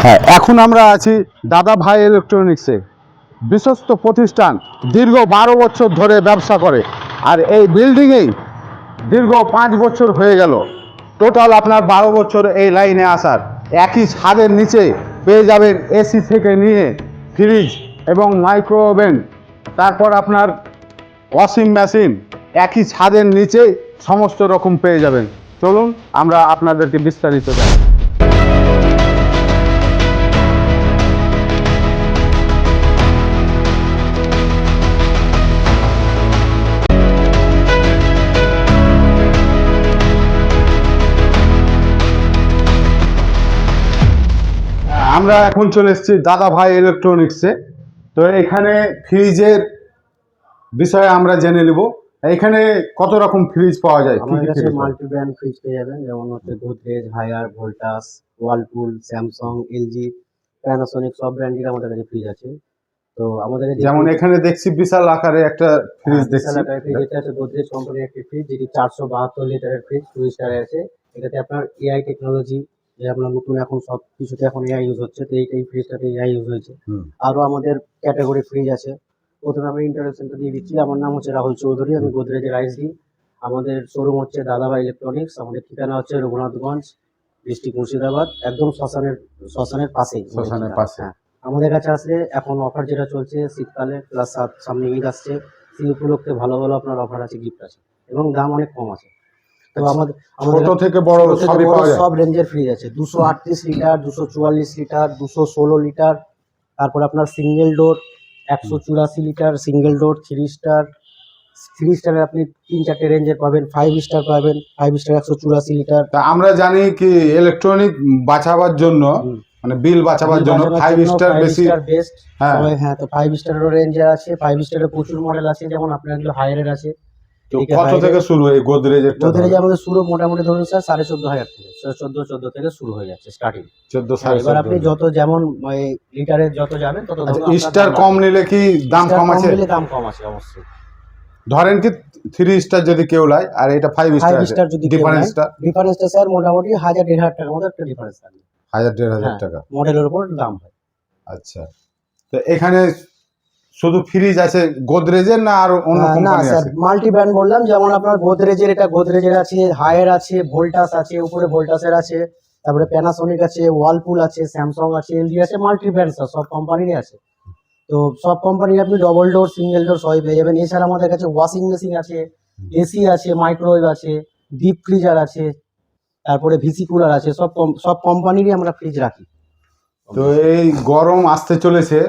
হ্যাঁ, এখন আমরা আছি দাদা ভাই ইলেকট্রনিক্সে। বিশ্বস্ত প্রতিষ্ঠান, দীর্ঘ 12 বছর ধরে ব্যবসা করে। আর এই বিল্ডিংয়েই দীর্ঘ 5 বছর হয়ে গেল। টোটাল আপনার 12 বছর এই লাইনে আসার। একই ছাদের নিচে পেয়ে যাবেন এসি থেকে নিয়ে ফ্রিজ এবং মাইক্রো ওভেন, তারপর আপনার ওয়াশিং মেশিন, একই ছাদের নিচে সমস্ত রকম পেয়ে যাবেন। চলুন আমরা আপনাদেরকে বিস্তারিত জানাই। আমরা এখন চলে এসেছি দাদা ভাই ইলেকট্রনিক্সে। তো এখানে ফ্রিজের বিষয়ে আমরা জেনে নেব। এখানে কত রকম ফ্রিজ পাওয়া যায়? আমাদের কাছে মাল্টি ব্র্যান্ড ফ্রিজ পেয়ে যাবেন, যেমন হচ্ছে Godrej, Haier, Voltas, Whirlpool, Samsung, LG, Panasonic, সব ব্র্যান্ডের আমাদের কাছে ফ্রিজ আছে। তো আমাদের যেমন এখানে দেখছি বিশাল আকারে একটা ফ্রিজ দেখছি। বিশাল আকারের ফ্রিজ, এটা আছে গোদরেজ কোম্পানির একটি ফ্রিজ, যেটি 472 লিটারের ফ্রিজ, 2 স্টারে আছে। এটাতে আপনার এআই টেকনোলজি, যে আপনার নতুন এখন সব কিছুতে এখন এআই ইউজ হচ্ছে, তো এই ফ্রিজটাতে এআই ইউজ হয়েছে। আরো আমাদের ক্যাটাগরি ফ্রিজ আছে। প্রথমে আমি ইন্ট্রোডাকশনটা দিয়ে দিচ্ছি। আমার নাম হচ্ছে রাহুল চৌধুরী, আমি গোদরেজের আইসি। আমাদের শোরুম হচ্ছে দাদাভাই ইলেকট্রনিক্স। আমাদের ঠিকানা হচ্ছে রঘুনাথগঞ্জ, ডিস্ট্রিক্ট মুর্শিদাবাদ, একদম শ্মশানের পাশেই। শ্মশানের পাশে। হ্যাঁ, আমাদের কাছে আসলে এখন অফার যেটা চলছে শীতকালে, প্লাস সামনে ঈদ আসছে, সেই উপলক্ষে ভালো ভালো আপনার অফার আছে, গিফট আছে, এবং দাম অনেক কম আছে। তো আমাদের ছোট থেকে বড় সবই পাওয়া যায়। সব রেঞ্জের ফ্রিজ আছে। 238 লিটার, 244 লিটার, 216 লিটার, তারপর আপনার single door 184 litre, single door 3 star. 3 স্টারের আপনি 3-4টে রেঞ্জের পাবেন। 5 স্টার পাবেন, 5 স্টার 184 লিটার। তা আমরা জানি কি ইলেকট্রনিক বাঁচাবার জন্য, মানে বিল বাঁচাবার জন্য 5 স্টার বেশি বেস্ট। হ্যাঁ। হ্যাঁ, তো 5 স্টারের রেঞ্জের আছে, 5 স্টারের প্রচুর মডেল আছে, যেমন আপনার এগুলো হায়ারের আছে। তো কত থেকে শুরু এই গোদরেজের? গোদরেজ আমাদের শুরু মোটামুটি ধরুন স্যার 14,500 থেকে, 14 থেকে শুরু হয়ে যাচ্ছে স্টার্টিং। 14 এবার আপনি যত যেমন লিটারের যত যাবেন তত স্টার কম নিলে কি দাম কম আছে? দাম কম আছে অবশ্যই। ধরেন কি 3 স্টার যদি কেউ লাই আর এটা 5 স্টার, যদি ডিফারেন্সটা স্যার মোটামুটি 1,000-1,500 টাকার মতো একটা ডিফারেন্স থাকে। 1000-1500 টাকা মডেলের উপর দাম হয়। আচ্ছা, তো এখানে শুধু ফ্রিজ আছে গোদরেজের না আর অন্য কোম্পানি আছে? মাল্টি ব্র্যান্ড বললাম, যেমন আপনার গোদরেজের, এটা গোদরেজের আছে, হায়ার আছে, ভোল্টাস আছে, উপরে ভোল্টাসের আছে, তারপরে প্যানাসোনিক আছে, ওয়ালপুল আছে, স্যামসাং আছে, এলজি আছে, মাল্টি ব্র্যান্ড সব কোম্পানিরই আছে। তো সব কোম্পানির আপনি ডবল ডোর, সিঙ্গেল ডোর সবই পেয়ে যাবেন। এছাড়া আমাদের কাছে ওয়াশিং মেশিন আছে, এসি আছে, মাইক্রোওয়েভ আছে, ডিপ ফ্রিজার আছে, তারপরে ভিসি কুলার আছে। সব কোম্পানিরই আমরা ফ্রিজ রাখি। তো এই গরম আসতে চলেছে,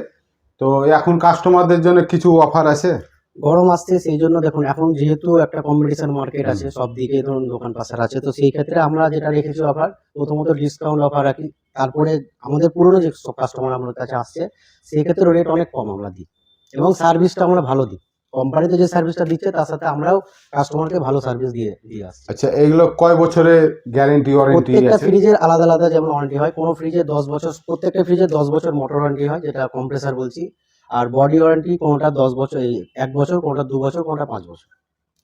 তো এখন কাস্টমারদের জন্য কিছু অফার আছে? গরম আসছে, সেই জন্য দেখুন, এখন যেহেতু একটা কম্পিটিশন মার্কেট আছে, সব দিকে ধরুন দোকান পাশার আছে, তো সেই ক্ষেত্রে আমরা যেটা রেখেছি অফার, প্রথমত ডিসকাউন্ট অফার রাখি। তারপরে আমাদের পুরনো যে সব কাস্টমার আমাদের কাছে আসছে, সেই ক্ষেত্রে রেট অনেক কম আমরা দিই, এবং সার্ভিসটা আমরা ভালো দিই। কোম্পানিতে যে সার্ভিসটা দিচ্ছে তার সাথে আমরাও কাস্টমারকে ভালো সার্ভিস দিয়ে আসছি। আচ্ছা, এইগুলো কয় বছরের গ্যারান্টি ওয়ারেন্টি আছে? প্রত্যেকটা ফ্রিজের আলাদা আলাদা যেমন ওয়ারেন্টি হয়। কোনো ফ্রিজে 10 বছর, প্রত্যেকটা ফ্রিজে 10 বছর মোটর ওয়ারেন্টি হয়, যেটা কম্প্রেসার বলছি। আর বডি ওয়ারেন্টি কোনোটা 10 বছর, 1 বছর, কোনোটা 2 বছর, কোনোটা 5 বছর।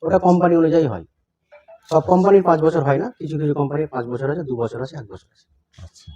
ওটা কোম্পানি অনুযায়ী হয়। সব কোম্পানির 5 বছর হয় না, কিছু কিছু কোম্পানির 5 বছর আছে, 2 বছর আছে, 1 বছর আছে। আচ্ছা।